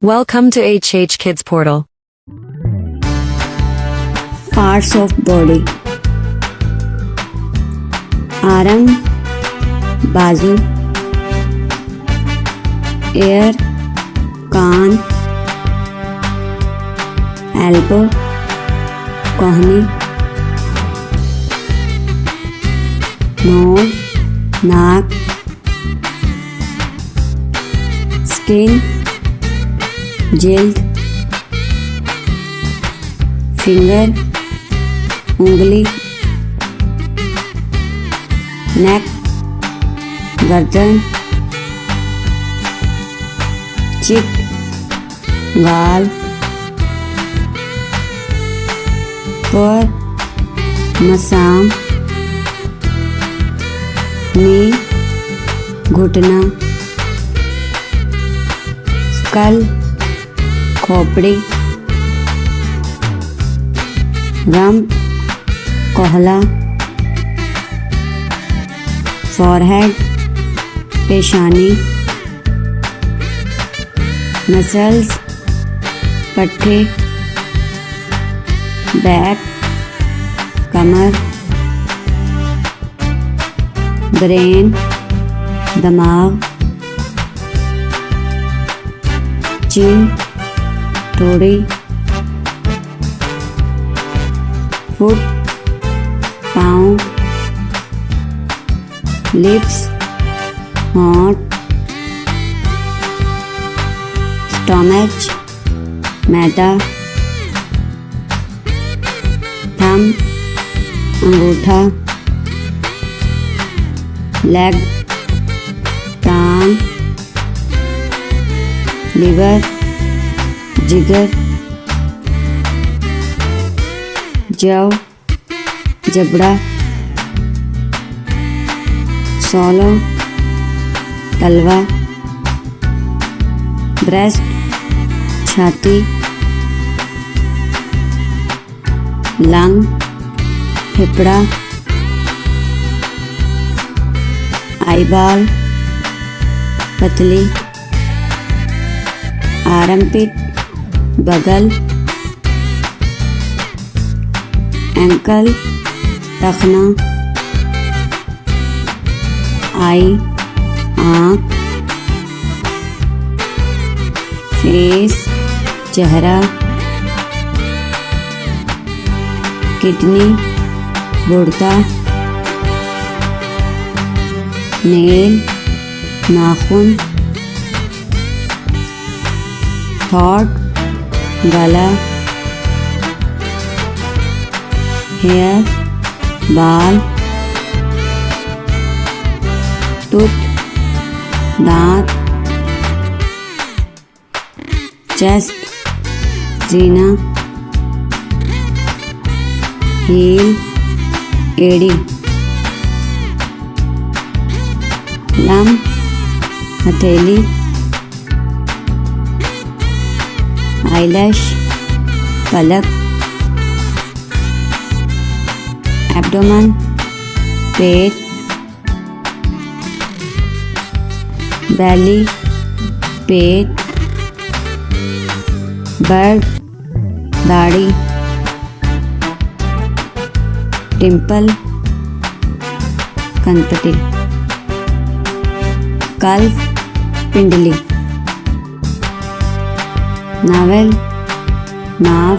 Welcome to HH Kids Portal. Parts of body. Arm, बाजू, ear, कान, elbow, कोहनी, knows, नाक, skin, जिल्द, finger, उंगली, नेक, गर्दन, चिक, गाल, पर, मसाम, नी, घुटना, स्कल, खोपड़ी, रंप, कोहला, फॉरहेड, पेशानी, मसल्स, पट्टे, बैक, कमर, ब्रेन, दिमाग, चिन, थोड़ी, फुट, पाँव, लिप्स, होंठ, स्टोमच, मैदा, थंब, अंगूठा, लेग, टांग, लिवर, जिगर, जव, जबड़ा, सोलो, तलवा, ब्रेस्ट, छाती, लंग, फेफड़ा, आईबॉल, पतली, आर्मपिट, बगल, एंकल, टखना, आई, आँख, फेस, चेहरा, किडनी, गुर्दा, नेल, नाखून, थॉट, गला, हेयर, बाल, टूथ, दांत, चेस्ट, सीना, हील, एड़ी, लंब, हथेली, आईलैश, पलक, एब्डोमेन, पेट, बैली, पेट, बर्ड, दाढ़ी, टिम्पल, कनपटी, कल्फ, पिंडली, नावेल, नाव,